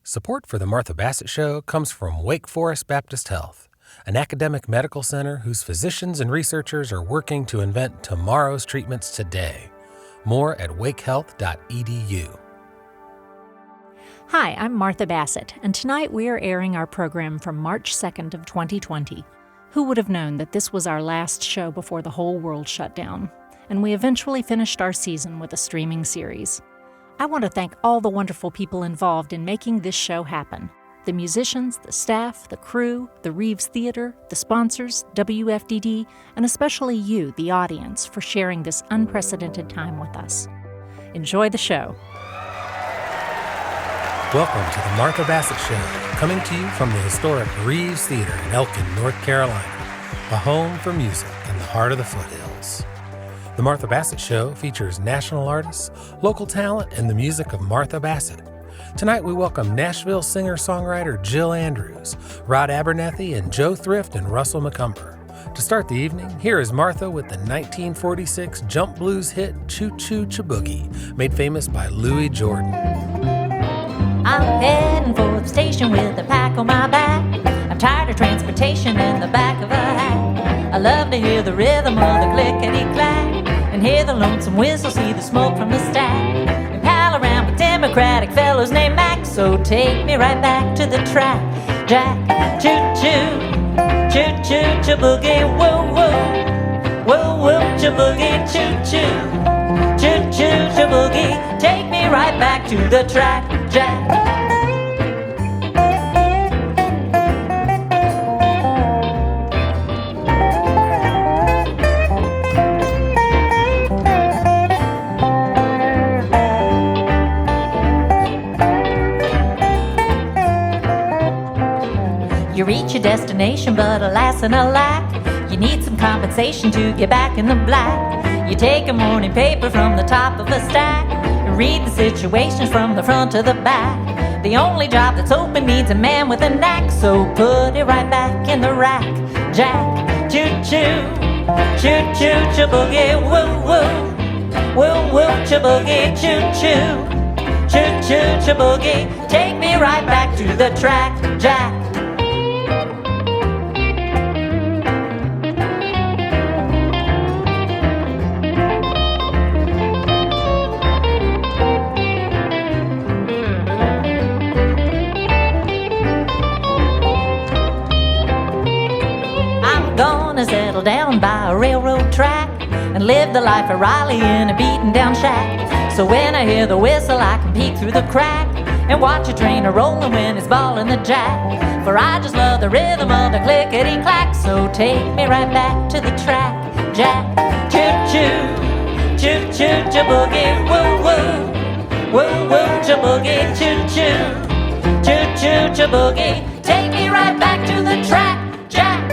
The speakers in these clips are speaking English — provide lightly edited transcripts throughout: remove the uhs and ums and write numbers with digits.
Support for the Martha Bassett Show comes from Wake Forest Baptist Health, an academic medical center whose physicians and researchers are working to invent tomorrow's treatments today. More at wakehealth.edu. Hi, I'm Martha Bassett, and tonight we are airing our program from March 2nd of 2020. Who would have known that this was our last show before the whole world shut down? And we eventually finished our season with a streaming series. I want to thank all the wonderful people involved in making this show happen. The musicians, the staff, the crew, the Reeves Theater, the sponsors, WFDD, and especially you, the audience, for sharing this unprecedented time with us. Enjoy the show. Welcome to the Martha Bassett Show, coming to you from the historic Reeves Theater in Elkin, North Carolina, a home for music in the heart of the foothills. The Martha Bassett Show features national artists, local talent, and the music of Martha Bassett. Tonight we welcome Nashville singer-songwriter Jill Andrews, Rod Abernethy, and Joe Thrift and Russell McCumber. To start the evening, here is Martha with the 1946 jump blues hit Choo Choo Chiboogie, made famous by Louis Jordan. I'm heading for the station with a pack on my back. I'm tired of transportation in the back of a hat. I love to hear the rhythm of the clickety-clack and hear the lonesome whistle, see the smoke from the stack, and pal around with democratic fellows named Mac. So take me right back to the track, Jack. Choo-choo, choo-choo, chiboogie, woo-woo, woo-woo, chiboogie, choo-choo, choo-choo, chiboogie. Take me right back to the track, Jack. You reach your destination, but alas and alack, you need some compensation to get back in the black. You take a morning paper from the top of a stack and read the situations from the front to the back. The only job that's open needs a man with a knack, so put it right back in the rack, Jack. Choo-choo, choo-choo, chiboogie, woo-woo, woo-woo, chiboogie, choo-choo, choo-choo, chiboogie. Take me right back to the track, Jack. Settle down by a railroad track and live the life of Riley in a beaten down shack. So when I hear the whistle, I can peek through the crack and watch a train a-rolling when it's ballin' the jack. For I just love the rhythm of the clickety-clack. So take me right back to the track, Jack. Choo-choo, choo-choo, chiboogie, woo-woo, woo-woo, chiboogie, choo-choo, choo-choo, chiboogie. Take me right back to the track, Jack.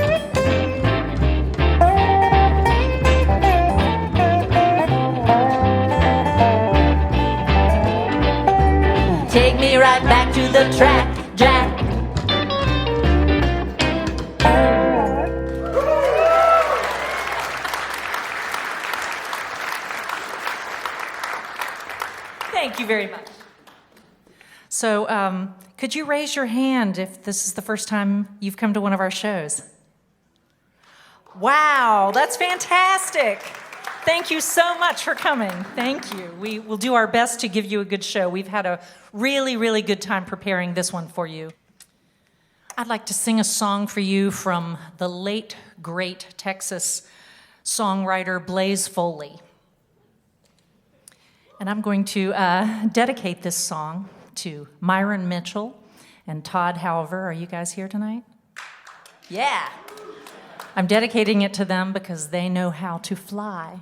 Take me right back to the track, Jack. Thank you very much. So, could you raise your hand if this is the first time you've come to one of our shows? Wow, that's fantastic. Thank you so much for coming. Thank you. We will do our best to give you a good show. We've had a really, really good time preparing this one for you. I'd like to sing a song for you from the late, great Texas songwriter Blaze Foley. And I'm going to dedicate this song to Myron Mitchell and Todd Halver. Are you guys here tonight? Yeah. I'm dedicating it to them because they know how to fly.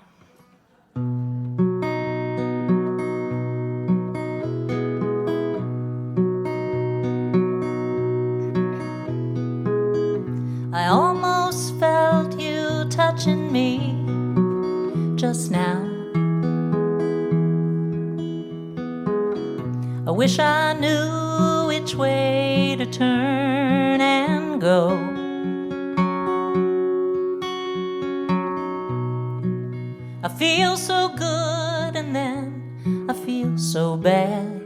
I almost felt you touching me just now. I wish I knew which way to turn and go. I feel so good and then I feel so bad.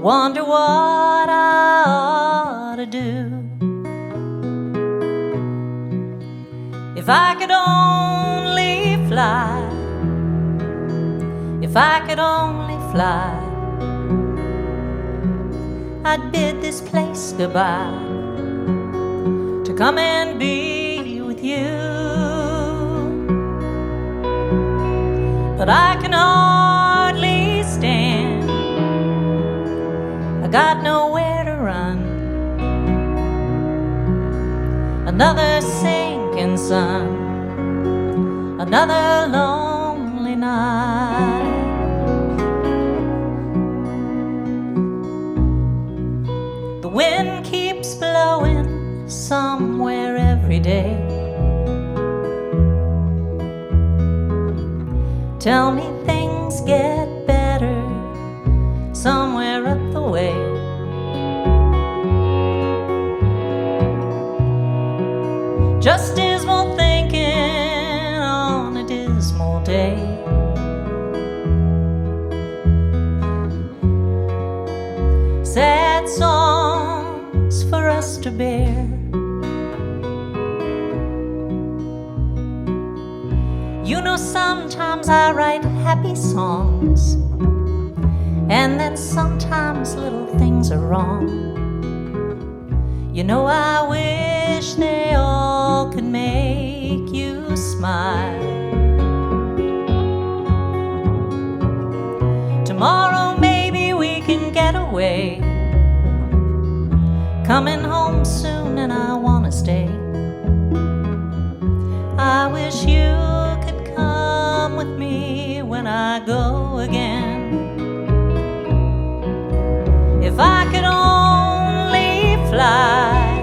wonder what I ought to do. If I could only fly, if I could only fly, I'd bid this place goodbye to come and be with you. But I can hardly stand, I got nowhere to run. Another sinking sun, another lonely night. The wind keeps blowing somewhere every day. Tell me things get better somewhere up the way. Just dismal thinking on a dismal day. Sad songs for us to bear. You know, sometimes I write happy songs, and then sometimes little things are wrong. You know, I wish they all could make you smile. Tomorrow maybe we can get away. Coming home soon and I wanna stay. I wish you could come with me when I go again. If I could only fly,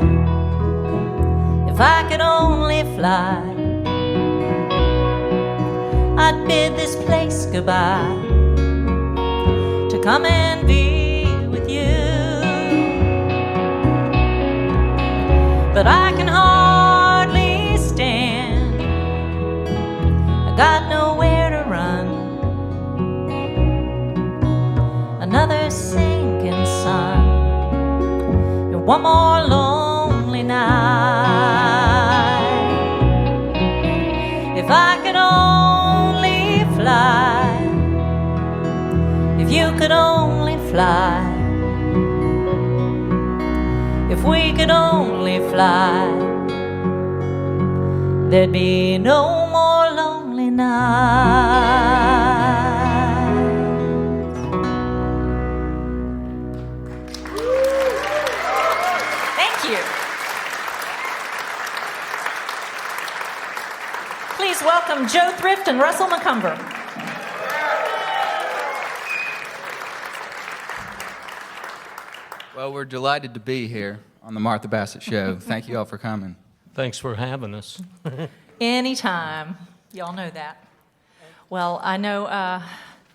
if I could only fly, I'd bid this place goodbye to come and be with you. But I can hardly stand, I got nowhere to run. Another sinking sun, and one more lonely night. If I could only fly, if you could only fly, if we could only fly, there'd be no more lonely nights. Thank you. Please welcome Joe Thrift and Russell McCumber. Well, we're delighted to be here on the Martha Bassett Show. Thank you all for coming. Thanks for having us. Anytime. Y'all know that. Well, I know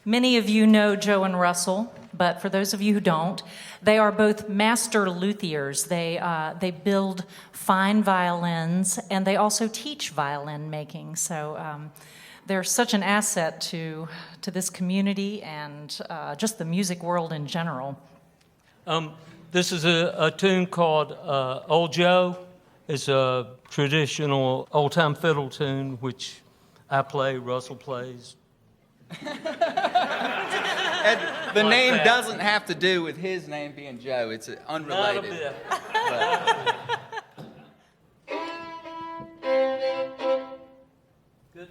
many of you know Joe and Russell, but for those of you who don't, they are both master luthiers. They build fine violins, and they also teach violin making. So they're such an asset to this community and just the music world in general. This is a tune called Old Joe. It's a traditional old-time fiddle tune, which I play, Russell plays. And the name doesn't have to do with his name being Joe. It's unrelated. Not a bit. Good.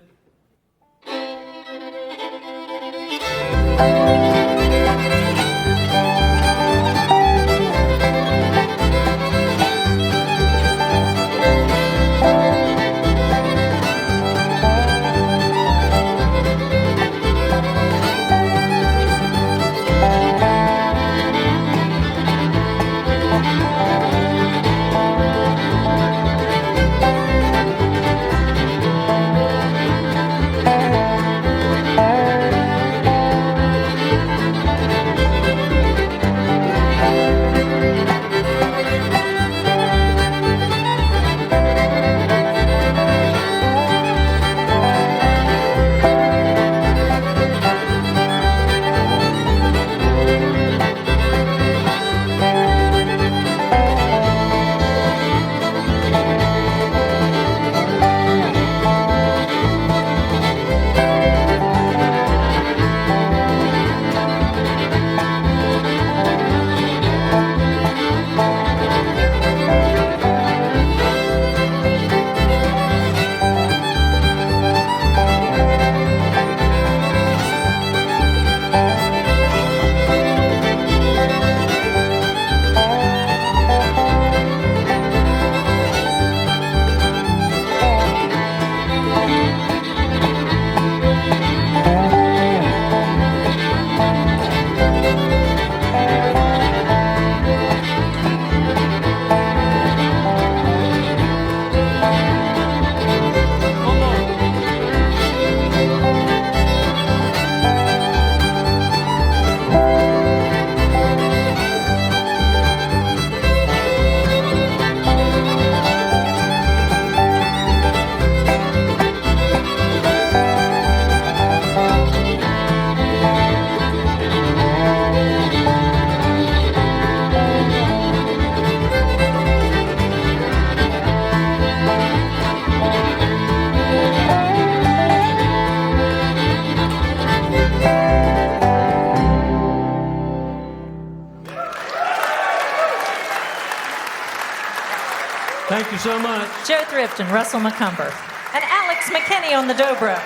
Thank you so much. Joe Thrift and Russell McCumber. And Alex McKinney on the dobro.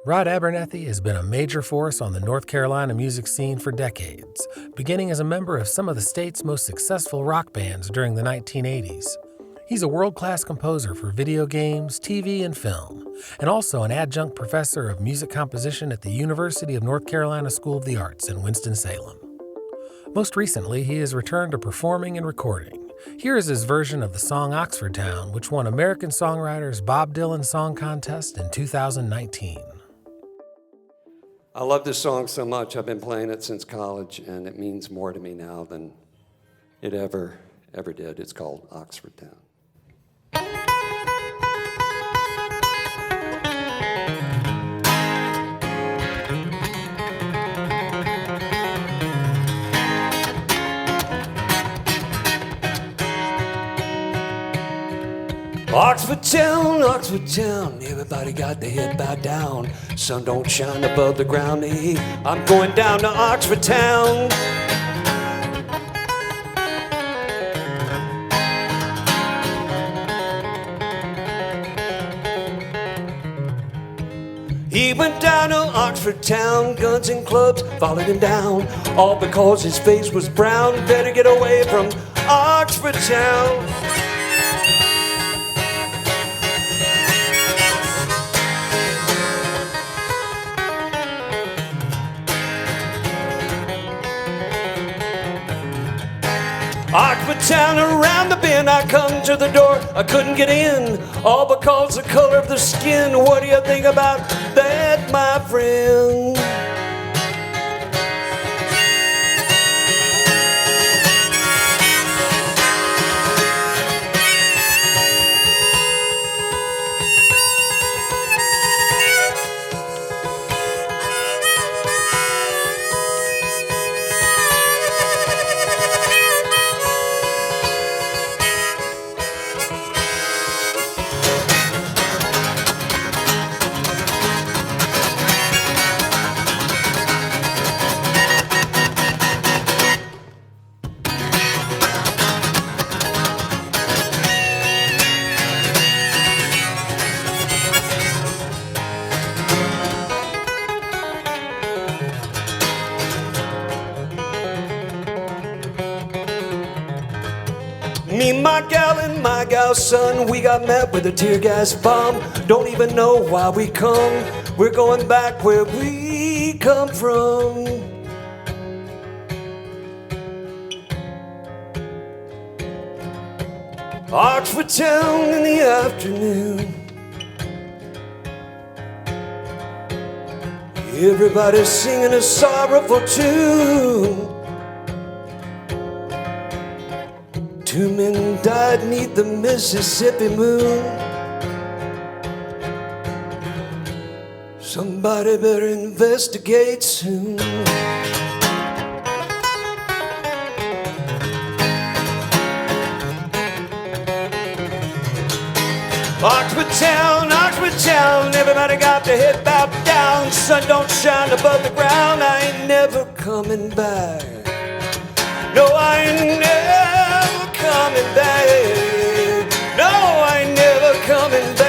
Rod Abernethy has been a major force on the North Carolina music scene for decades, beginning as a member of some of the state's most successful rock bands during the 1980s. He's a world-class composer for video games, TV, and film, and also an adjunct professor of music composition at the University of North Carolina School of the Arts in Winston-Salem. Most recently, he has returned to performing and recording. Here is his version of the song Oxford Town, which won American Songwriters Bob Dylan Song Contest in 2019. I love this song so much. I've been playing it since college, and it means more to me now than it ever did. It's called Oxford Town. Oxford Town, everybody got their head bowed down. Sun don't shine above the ground. Hey, I'm going down to Oxford Town. He went down to Oxford Town, guns and clubs followed him down, all because his face was brown. Better get away from Oxford Town. Oxford Town, around the bend, I come to the door, I couldn't get in, all because the color of the skin. What do you think about that, my friend? Me, my gal, and my gal's son, we got met with a tear gas bomb. Don't even know why we come. We're going back where we come from. Oxford Town in the afternoon. Everybody's singing a sorrowful tune. Two men died 'neath the Mississippi moon. Somebody better investigate soon. Oxford Town, everybody got their head bowed down. Sun don't shine above the ground. I ain't never coming back. No, I ain't never coming back. No, I ain't never coming back.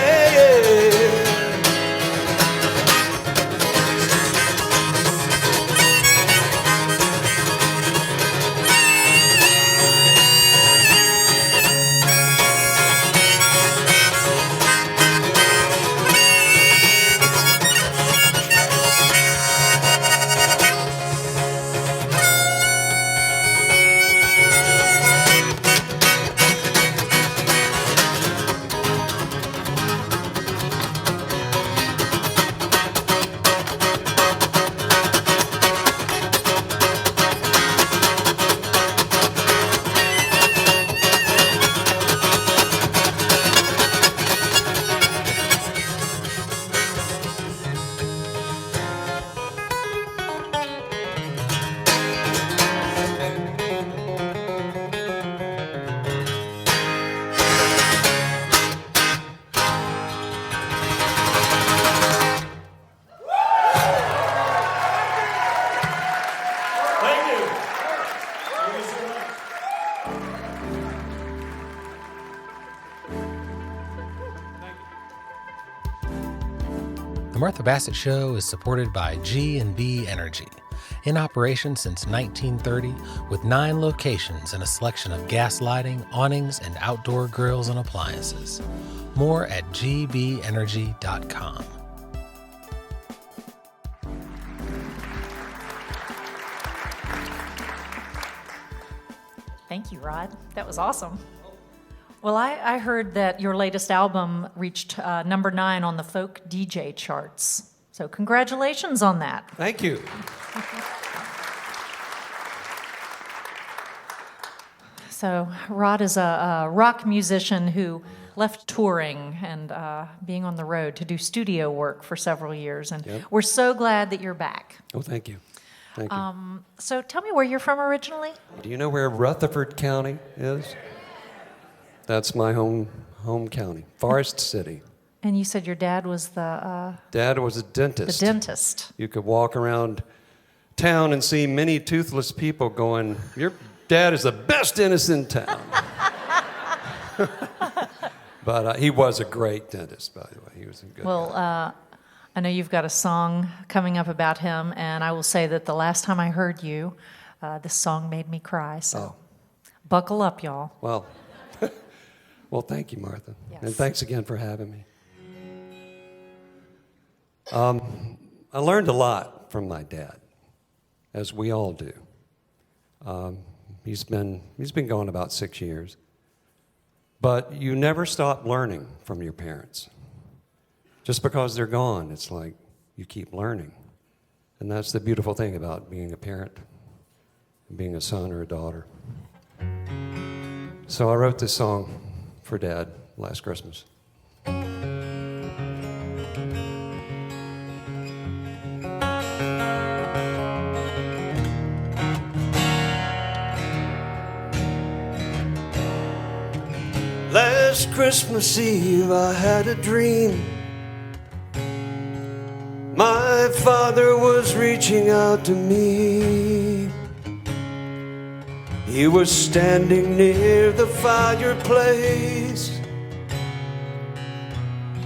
Martha Bassett Show is supported by G&B Energy, in operation since 1930 with 9 locations and a selection of gas lighting, awnings, and outdoor grills and appliances. More at gbenergy.com. Thank you, Rod. That was awesome. Well, I heard that your latest album reached number 9 on the folk DJ charts. So congratulations on that. Thank you. So Rod is a rock musician who left touring and being on the road to do studio work for several years. And Yep. we're so glad that you're back. Oh, thank you. Thank you. So tell me where you're from originally? Do you know where Rutherford County is? That's my home county, Forest City. And you said your dad was the Dad was a dentist. dentist. You could walk around town and see many toothless people going, your dad is the best dentist in town. But he was a great dentist, by the way. He was a good guy. I know you've got a song coming up about him, and I will say that the last time I heard you, this song made me cry. So buckle up, y'all. Well, well, thank you, Martha. Yes. And thanks again for having me. I learned a lot from my dad, as we all do. He's been gone about 6 years. But you never stop learning from your parents. Just because they're gone, it's like you keep learning. And that's the beautiful thing about being a parent, and being a son or a daughter. So I wrote this song for Dad last Christmas. Last Christmas Eve I had a dream. My father was reaching out to me. He was standing near the fireplace.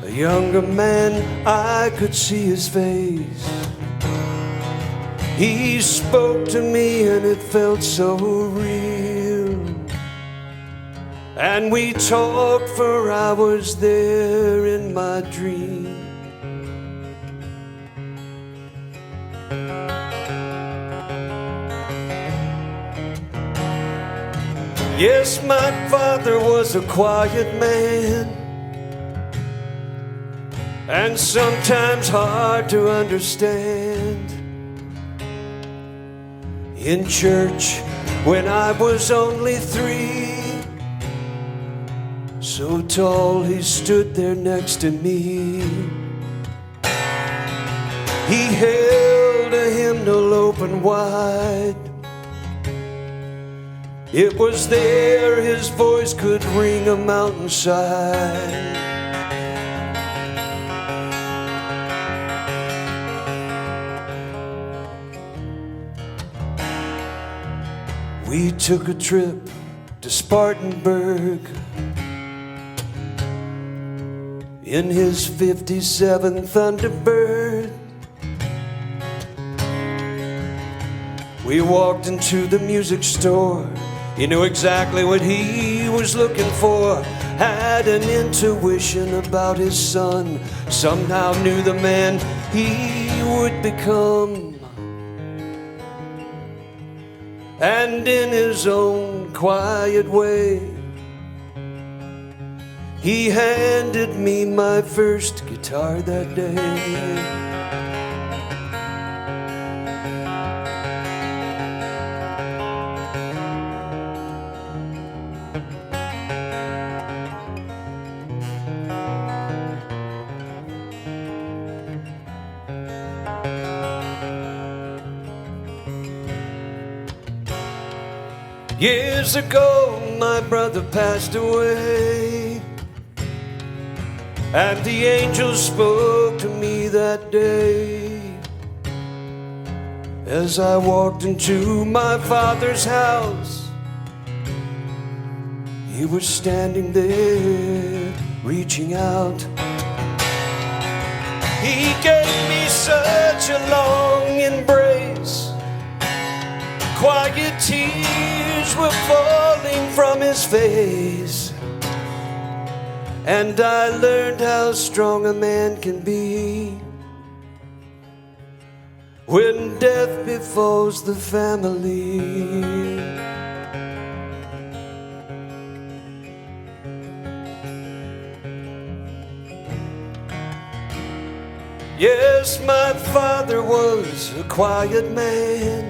A younger man, I could see his face. He spoke to me and it felt so real. And we talked for hours there in my dream. Yes, my father was a quiet man, and sometimes hard to understand. In church, when I was only 3, so tall he stood there next to me. He held a hymnal open wide. It was there his voice could ring a mountainside. We took a trip to Spartanburg in his 57 Thunderbird. We walked into the music store. He knew exactly what he was looking for. Had an intuition about his son. Somehow knew the man he would become. And in his own quiet way, he handed me my first guitar that day. Years ago, my brother passed away, and the angel spoke to me that day. As I walked into my father's house, he was standing there, reaching out. He gave me such a long embrace. Quiet tears were falling from his face. And I learned how strong a man can be when death befalls the family. Yes, my father was a quiet man,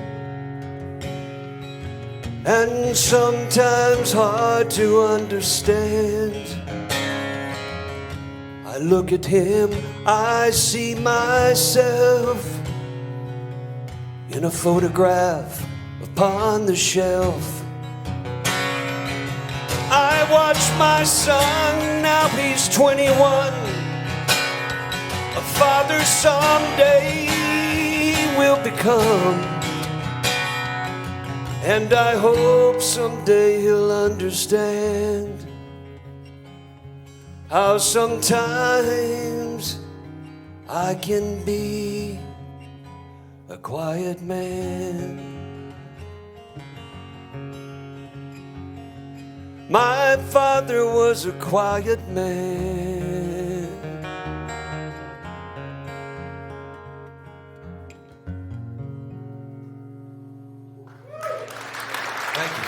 and sometimes hard to understand. I look at him, I see myself in a photograph upon the shelf. I watch my son, now he's 21. A father someday will become, and I hope someday he'll understand how sometimes I can be a quiet man. My father was a quiet man. Thank you.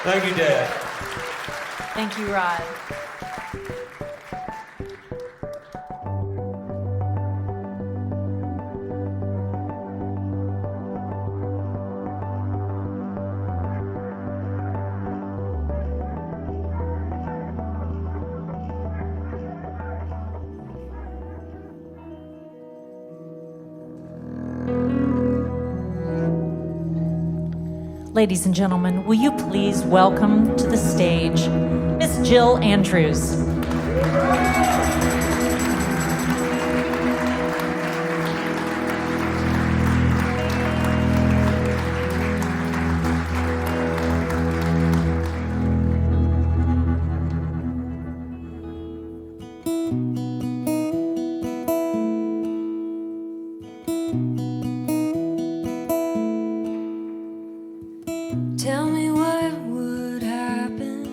Thank you, Dad. Thank you, Rod. Ladies and gentlemen, will you please welcome to the stage Miss Jill Andrews. Tell me what would happen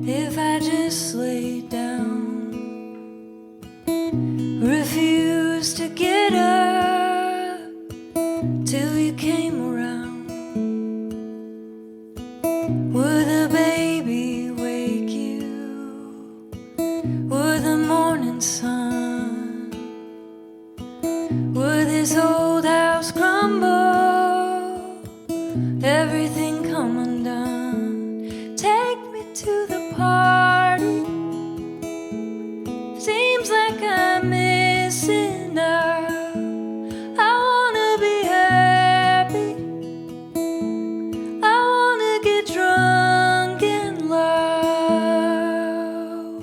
if I just laid down, refused to get up till you came around. Would the baby wake you? Would the morning sun? Would this old house crumble? Everything come undone. Take me to the party. Seems like I'm missing out. I wanna be happy. I wanna get drunk and loud.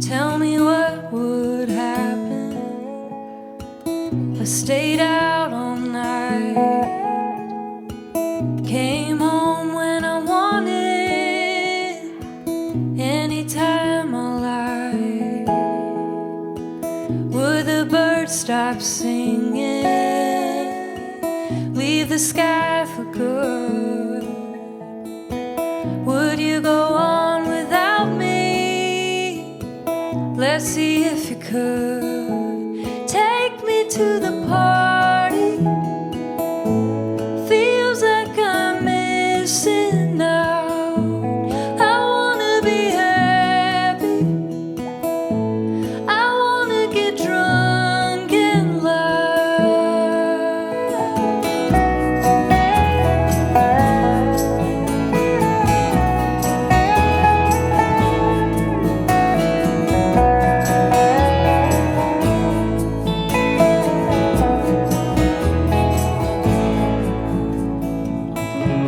Tell me what would happen if I stayed out all night. Came home when I wanted, anytime I like. Would the birds stop singing, leave the sky for good? Would you go on without me? Let's see if you could. Take me to the party. Feels like I'm missing out. I wanna be happy. I wanna get drunk and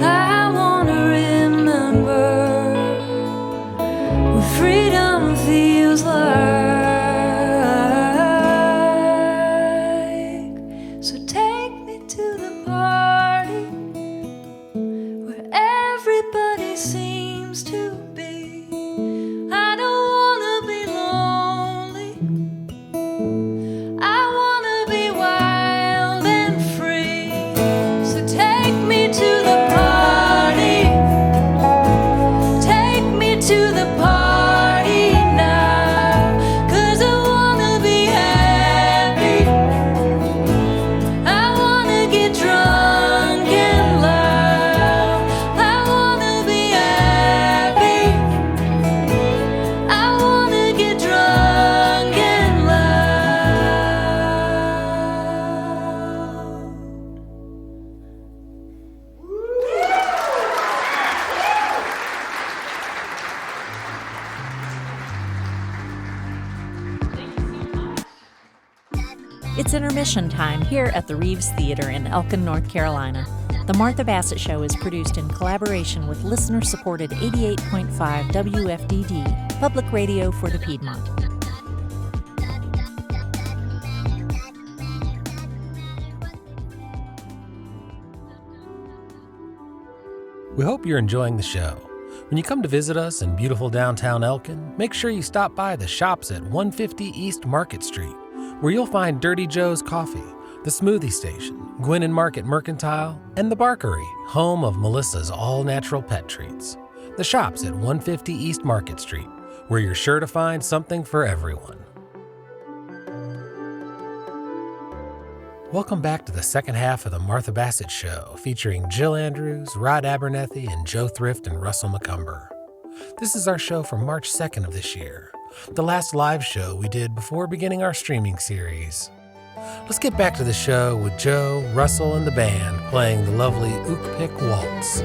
I wanna remember what freedom feels like. So take me to the party where everybody seems to be. I don't wanna be It's intermission time here at the Reeves Theater in Elkin, North Carolina. The Martha Bassett Show is produced in collaboration with listener-supported 88.5 WFDD, public radio for the Piedmont. We hope you're enjoying the show. When you come to visit us in beautiful downtown Elkin, make sure you stop by the shops at 150 East Market Street, where you'll find Dirty Joe's Coffee, the Smoothie Station, Gwynn and Market Mercantile, and the Barkery, home of Melissa's all-natural pet treats. The shops at 150 East Market Street, where you're sure to find something for everyone. Welcome back to the second half of the Martha Bassett Show, featuring Jill Andrews, Rod Abernethy, and Joe Thrift and Russell McCumber. This is our show from March 2nd of this year, the last live show we did before beginning our streaming series. Let's get back to the show with Joe, Russell, and the band playing the lovely Ook Pick Waltz.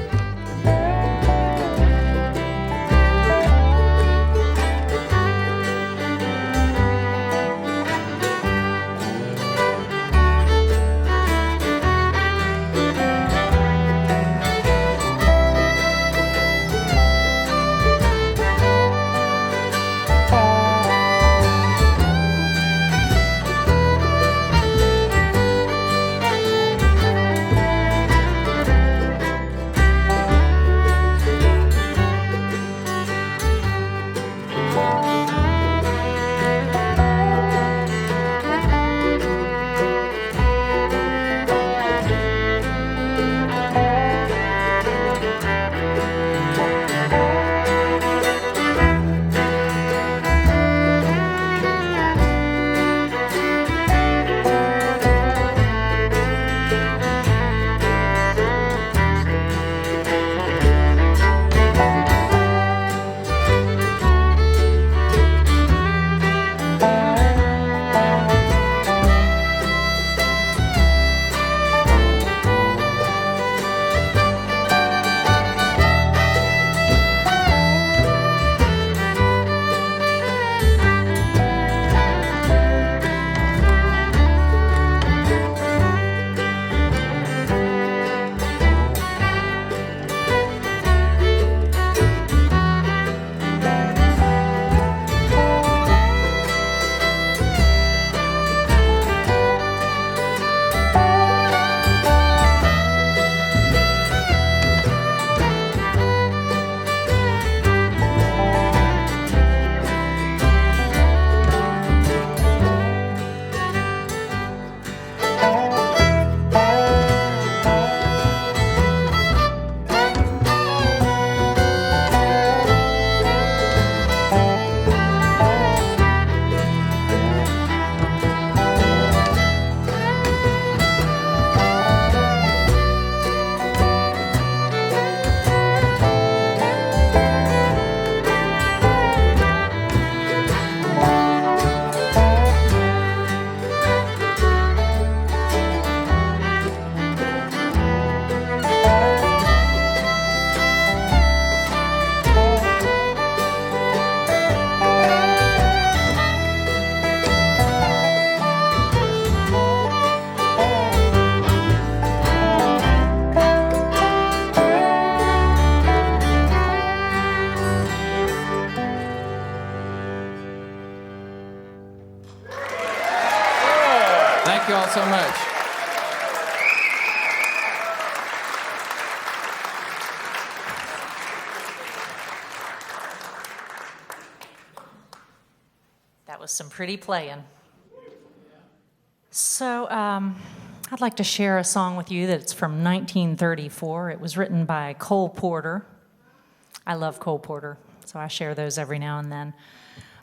Thank you all so much. That was some pretty playing. So I'd like to share a song with you that's from 1934. It was written by Cole Porter. I love Cole Porter, so I share those every now and then.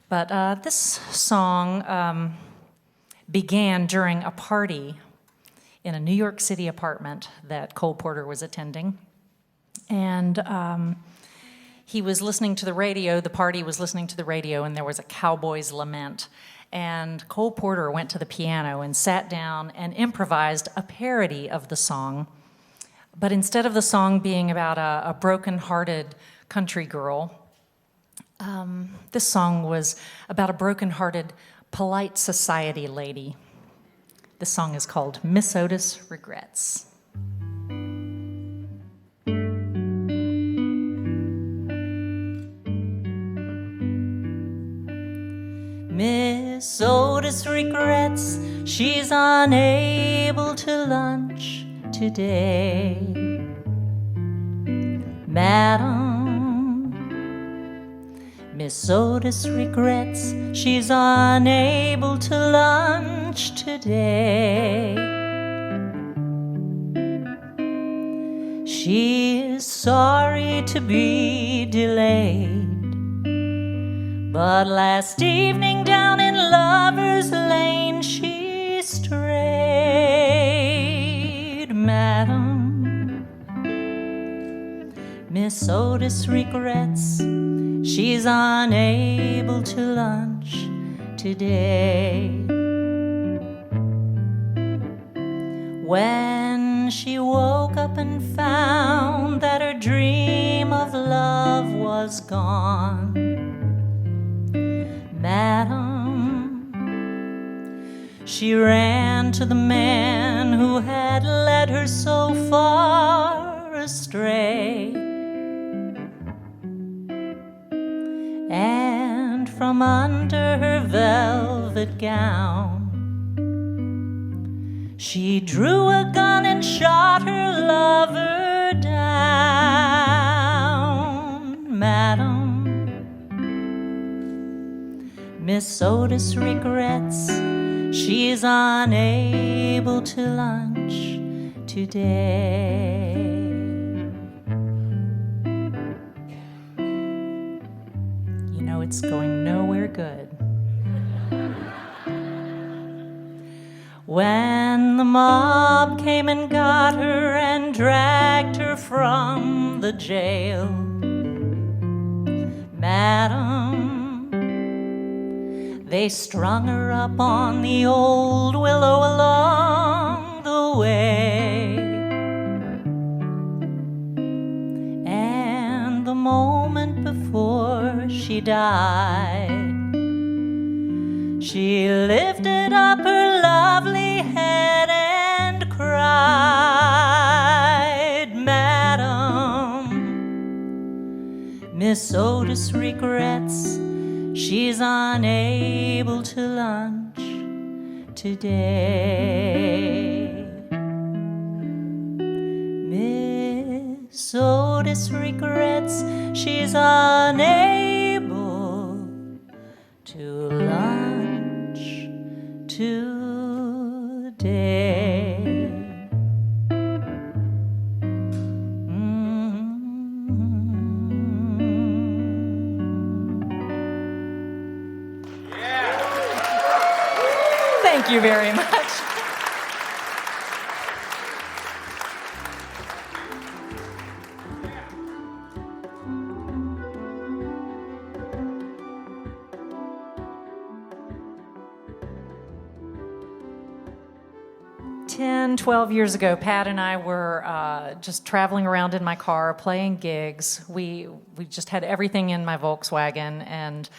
But this song began during a party in a New York City apartment that Cole Porter was attending. And he was listening to the radio, the party was listening to the radio, and there was a cowboy's lament. And Cole Porter went to the piano and sat down and improvised a parody of the song. But instead of the song being about a broken-hearted country girl, this song was about a broken-hearted polite society lady. This song is called Miss Otis Regrets. Miss Otis regrets she's unable to lunch today. Madam, Miss Otis regrets she's unable to lunch today. She is sorry to be delayed, but last evening down in Lover's Lane she strayed. Madam, Miss Otis regrets she's unable to lunch today. When she woke up and found that her dream of love was gone, Madam, she ran to the man who had led her so far astray. And from under her velvet gown, she drew a gun and shot her lover down. Madam, Miss Otis regrets she's unable to lunch today. You know it's going nowhere good. When the mob came and got her and dragged her from the jail, Madam, they strung her up on the old willow along the way. And the moment before she died, she lifted up her lovely head and cried. Madam, Miss Otis regrets she's unable to lunch today. Miss Otis regrets she's unable to lunch today. Thank you very much. 10, 12 years ago, Pat and I were just traveling around in my car, playing gigs. We just had everything in my Volkswagen, and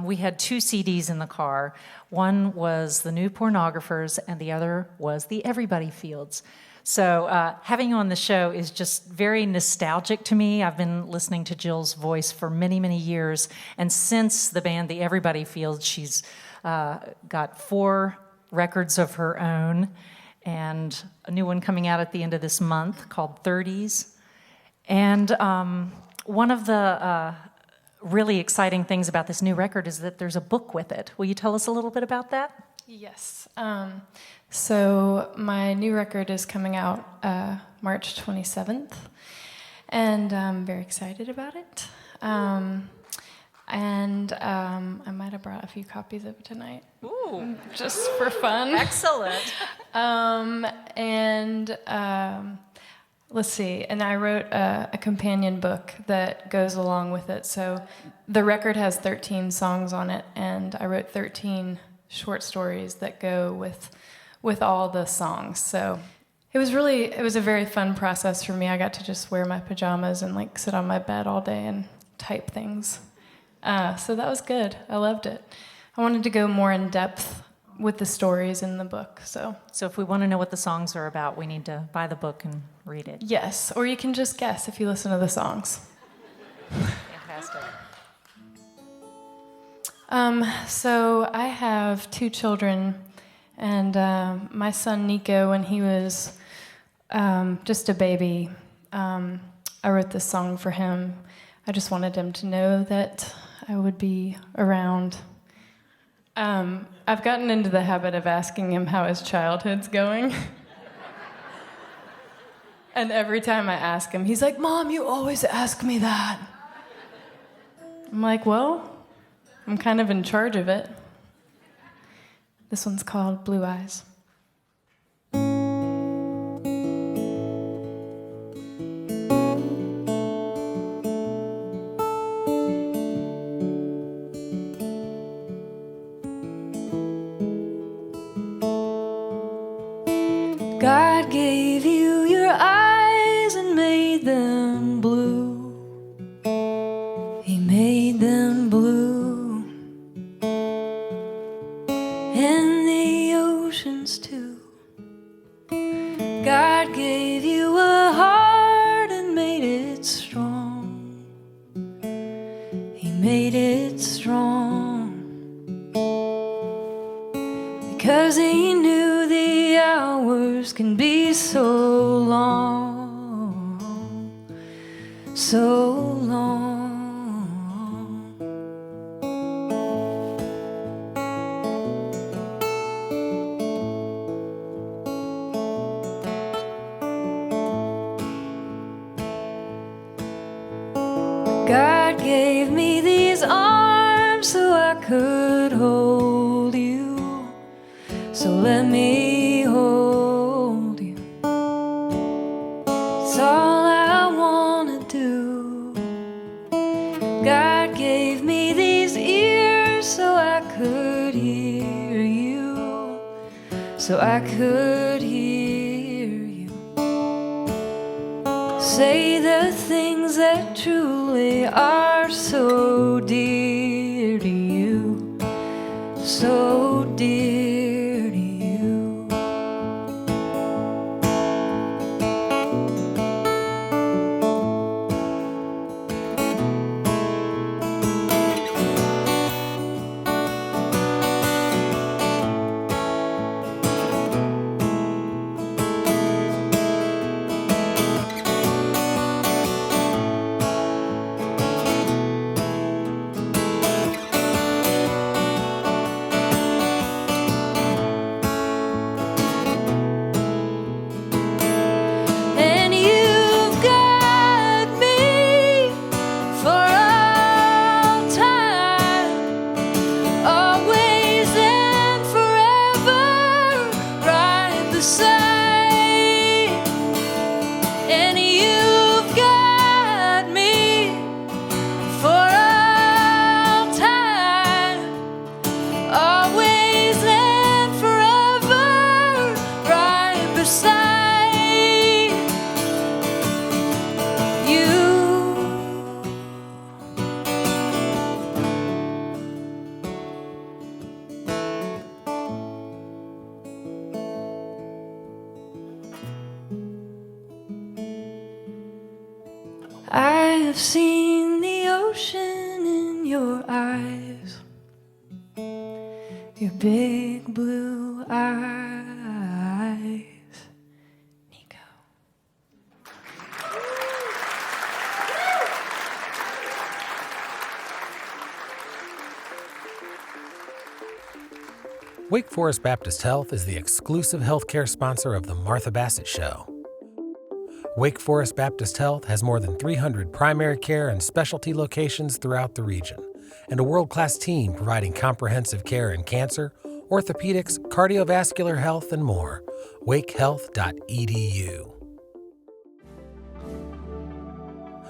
we had 2 CDs in the car. One was the New Pornographers, and the other was the Everybody Fields. So having you on the show is just very nostalgic to me. I've been listening to Jill's voice for many, many years, and since the band The Everybody Fields, she's got 4 records of her own, and a new one coming out at the end of this month called 30s. And one of the really exciting things about this new record is that there's a book with it. Will you tell us a little bit about that? Yes. So my new record is coming out March 27th, and I'm very excited about it. And I might have brought a few copies of it tonight. Ooh. Just for fun. Excellent. Let's see. And I wrote a companion book that goes along with it. So the record has 13 songs on it, and I wrote 13 short stories that go with all the songs. So it was a very fun process for me. I got to just wear my pajamas and like sit on my bed all day and type things. So that was good. I loved it. I wanted to go more in depth with the stories in the book. So if we want to know what the songs are about, we need to buy the book and read it. yes, or you can just guess if you listen to the songs. Fantastic. So I have 2 children, and my son Nico, when he was just a baby, I wrote this song for him. I just wanted him to know that I would be around. I've gotten into the habit of asking him how his childhood's going. And every time I ask him, he's like, "Mom, you always ask me that." I'm like, well, I'm kind of in charge of it. This one's called Blue Eyes. God gave you your eyes and made them blue. He made them blue. And the oceans too. God gave you a heart and made it strong. He made it strong. Because he knew the hours can be so long, so long. God gave me these arms so I could hold you, so let me hold you. It's all I wanna do. God gave me these ears so I could hear you, so I could hear you say the things that truly are so dear to you, so dear to you. And you've got me for all time, always and forever, right beside. And you've got me for all time, always and forever, right beside you. I have seen the ocean in your eyes, your big blue eyes, Nico. Wake Forest Baptist Health is the exclusive healthcare sponsor of the Martha Bassett Show. Wake Forest Baptist Health has more than 300 primary care and specialty locations throughout the region, and a world-class team providing comprehensive care in cancer, orthopedics, cardiovascular health, and more. wakehealth.edu.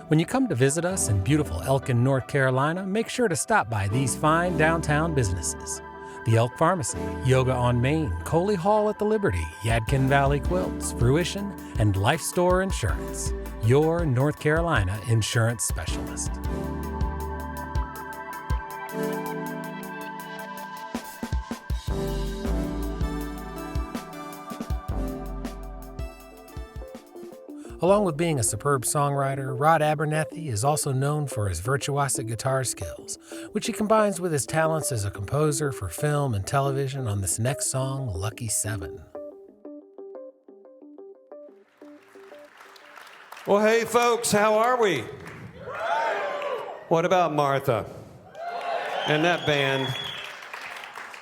When you come to visit us in beautiful Elkin, North Carolina, make sure to stop by these fine downtown businesses: the Elk Pharmacy, Yoga on Main, Coley Hall at the Liberty, Yadkin Valley Quilts, Fruition, and Life Store Insurance, your North Carolina insurance specialist. Along with being a superb songwriter, Rod Abernethy is also known for his virtuosic guitar skills, which he combines with his talents as a composer for film and television on this next song, Lucky 7. Well, hey, folks, how are we? What about Martha and that band?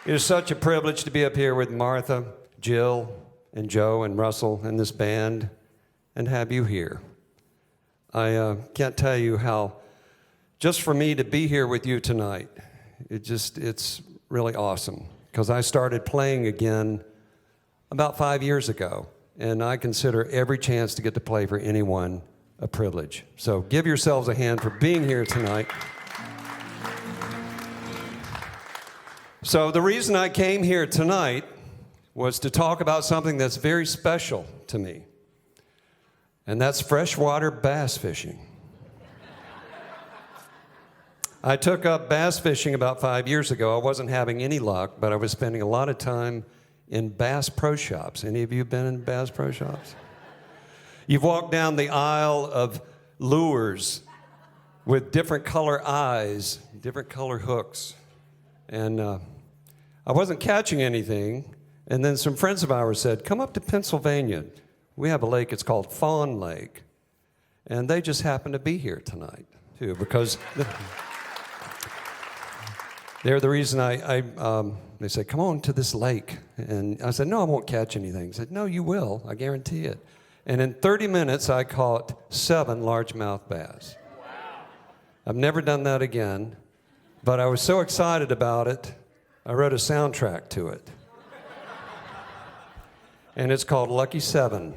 It is such a privilege to be up here with Martha, Jill, and Joe, and Russell, and this band, and have you here. I can't tell you how, just for me to be here with you tonight, it's really awesome, because I started playing again about 5 years ago, and I consider every chance to get to play for anyone a privilege. So give yourselves a hand for being here tonight. So the reason I came here tonight was to talk about something that's very special to me, and that's freshwater bass fishing. I took up bass fishing about 5 years ago. I wasn't having any luck, but I was spending a lot of time in Bass Pro Shops. Any of you been in Bass Pro Shops? You've walked down the aisle of lures with different color eyes, different color hooks. And I wasn't catching anything. And then some friends of ours said, come up to Pennsylvania. We have a lake, it's called Fawn Lake. And they just happened to be here tonight, too, because they're the reason they said, come on to this lake. And I said, no, I won't catch anything. They said, no, you will, I guarantee it. And in 30 minutes, I caught 7 largemouth bass. Wow. I've never done that again, but I was so excited about it, I wrote a soundtrack to it. And it's called Lucky 7.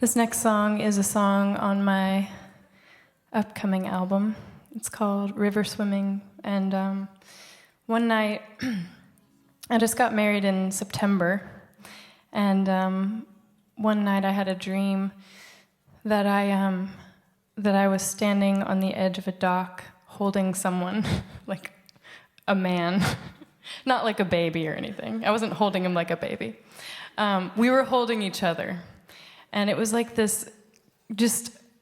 This next song is a song on my upcoming album. It's called River Swimming. And one night, I just got married in September. And one night I had a dream that I was standing on the edge of a dock holding someone, like a man. Not like a baby or anything. I wasn't holding him like a baby. We were holding each other. And it was like this,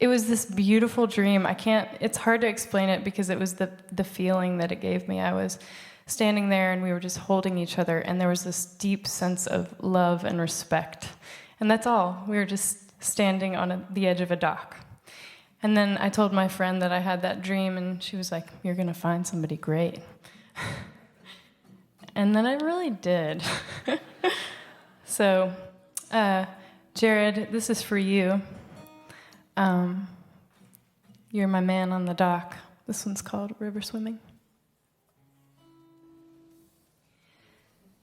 it was this beautiful dream. It's hard to explain it because it was the feeling that it gave me. I was standing there and we were just holding each other, and there was this deep sense of love and respect. And that's all. We were just standing on the edge of a dock. And then I told my friend that I had that dream, and she was like, "You're going to find somebody great." And then I really did. So, Jared, this is for you. You're my man on the dock. This one's called River Swimming.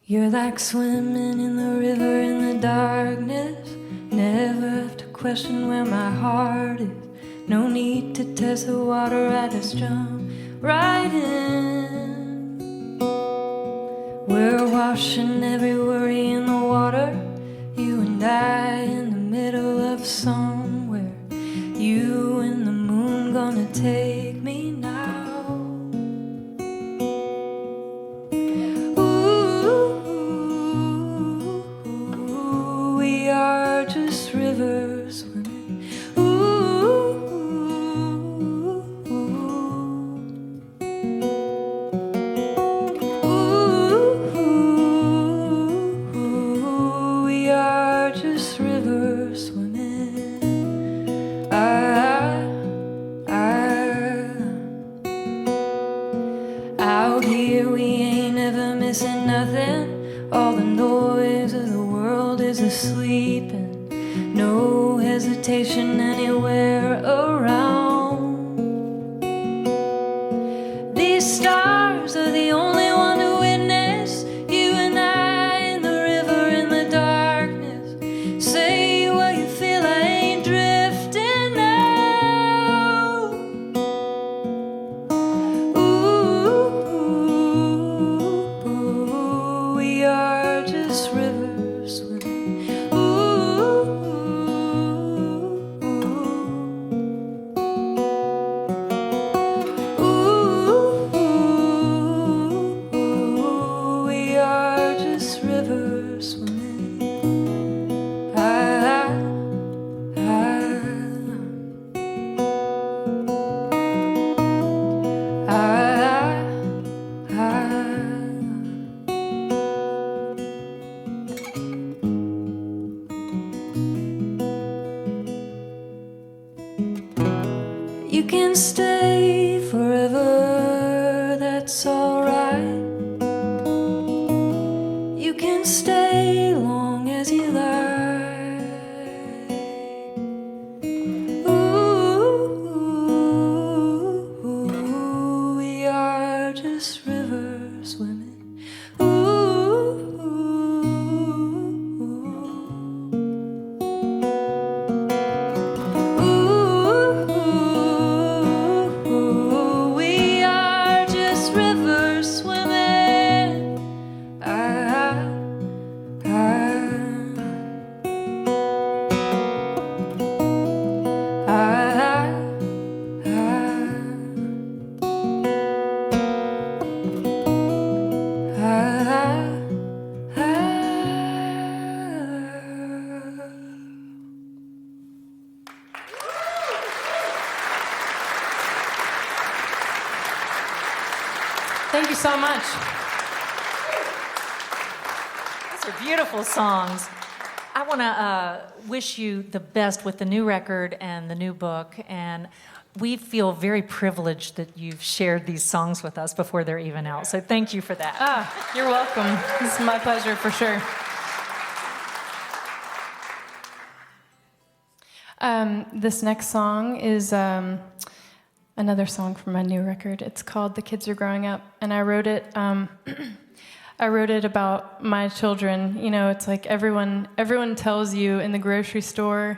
You're like swimming in the river in the darkness. Never have to question where my heart is. No need to test the water, I just jump right in. We're washing every worry in the water. You and I in the middle of somewhere. You and the moon gonna take me now. Ooh, we are just rivers swimming. We are just rivers swimming. Out here we ain't ever missing nothing. All the noise of the world is asleep, and no hesitation anywhere around. These stars are the only one to witness you and I in the river in the darkness. Say what you feel, I ain't drifting now. Ooh, we are just rivers swimming. Ooh, we are just rivers swimming. You can stay forever, that's alright. You can stay long as you like. Ooh, we are just rivers swimming. Ooh, we are just rivers swimming. Thank you so much. Those are beautiful songs. I want to wish you the best with the new record and the new book. And we feel very privileged that you've shared these songs with us before they're even out. So thank you for that. You're welcome. This is my pleasure for sure. This next song is another song from my new record. It's called "The Kids Are Growing Up," and I wrote it. I wrote it about my children. You know, it's like everyone tells you in the grocery store,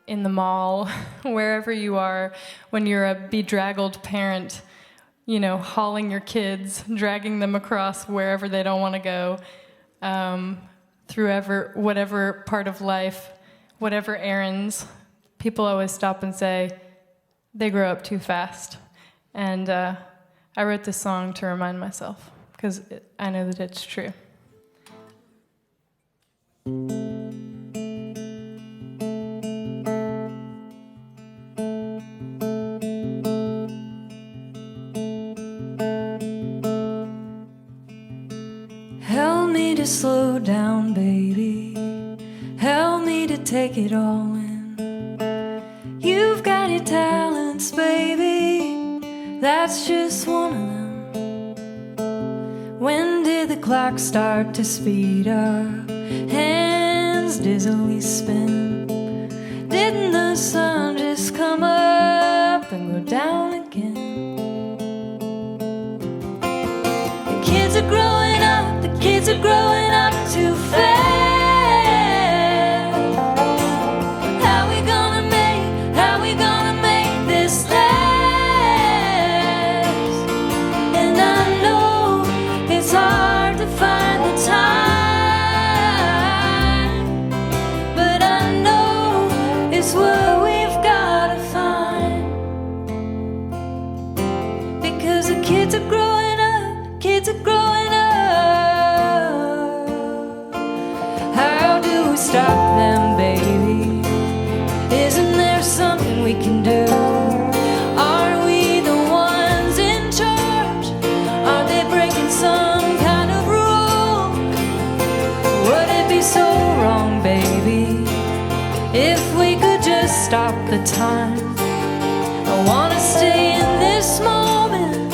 in the mall, wherever you are, when you're a bedraggled parent, hauling your kids, dragging them across wherever they don't want to go, through whatever part of life, whatever errands, people always stop and say, they grow up too fast. And I wrote this song to remind myself, because I know that it's true. Help me to slow down, baby. Help me to take it all in. You've got your talents, baby. That's just one of them. When did the clock start to speed up? Hands dizzily spin. Didn't the sun just come up and go down again? The kids are growing up, the kids are growing up too fast. How we gonna make this last? And I know it's hard to find the time, but I know it's what we've gotta find. Because the kids are growing up, kids are growing up. How do we stop them, baby? Isn't there something we can do? Are we the ones in charge? Are they breaking some kind of rule? Would it be so wrong, baby, if we could just stop the time? I wanna stay in this moment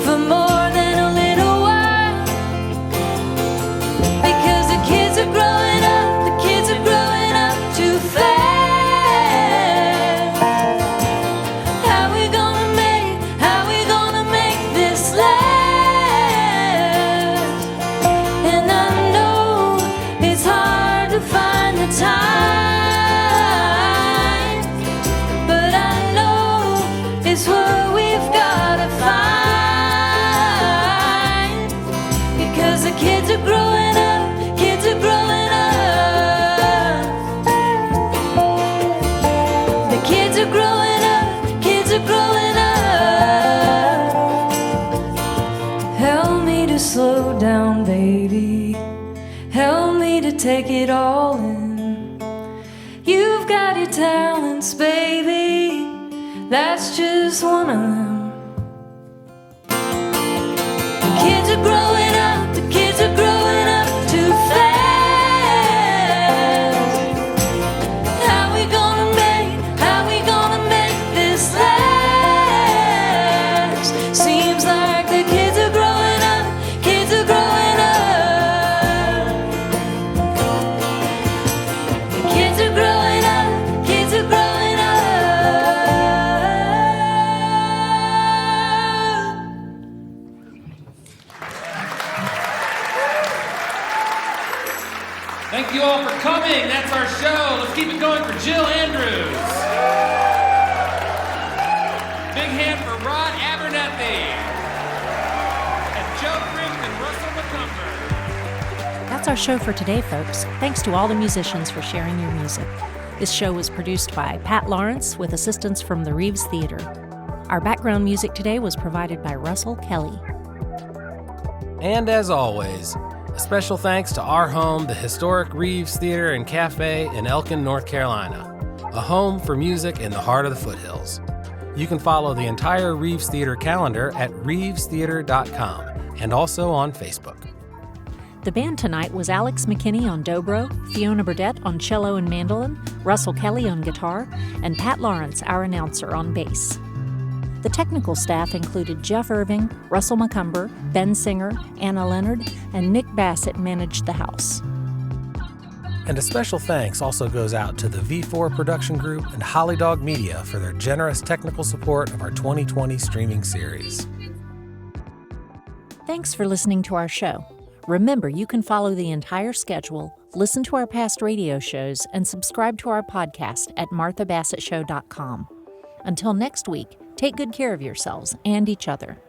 for more than a little while. Because the kids are growing up, the kids are growing up too fast. How we gonna make this last? And I know it's hard to find the time, but I know it's what we've gotta find. Because the kids are growing up, kids are growing up. The kids are growing up, kids are growing up. Help me to slow down, baby. Help me to take it all in. You've got your talents, baby. That's just one of them. The kids are growing up, the kids are growing up too fast. How we gonna make this last? Seems like the kids are growing up, kids are growing up. The kids are growing up, kids are growing up. Thank you all for coming. That's our show. Let's keep it going for Jill Andrews. Big hand for Rod Abernethy. And Joe Brink and Russell McCumber. That's our show for today, folks. Thanks to all the musicians for sharing your music. This show was produced by Pat Lawrence with assistance from the Reeves Theater. Our background music today was provided by Russell Kelly. And as always, a special thanks to our home, the historic Reeves Theater and Cafe in Elkin, North Carolina, a home for music in the heart of the foothills. You can follow the entire Reeves Theater calendar at reevestheater.com and also on Facebook. The band tonight was Alex McKinney on dobro, Fiona Burdett on cello and mandolin, Russell Kelly on guitar, and Pat Lawrence, our announcer, on bass. The technical staff included Jeff Irving, Russell McCumber, Ben Singer, Anna Leonard, and Nick Bassett managed the house. And a special thanks also goes out to the V4 Production Group and Holly Dog Media for their generous technical support of our 2020 streaming series. Thanks for listening to our show. Remember, you can follow the entire schedule, Listen to our past radio shows and subscribe to our podcast at marthabassettshow.com. Until next week, take good care of yourselves and each other.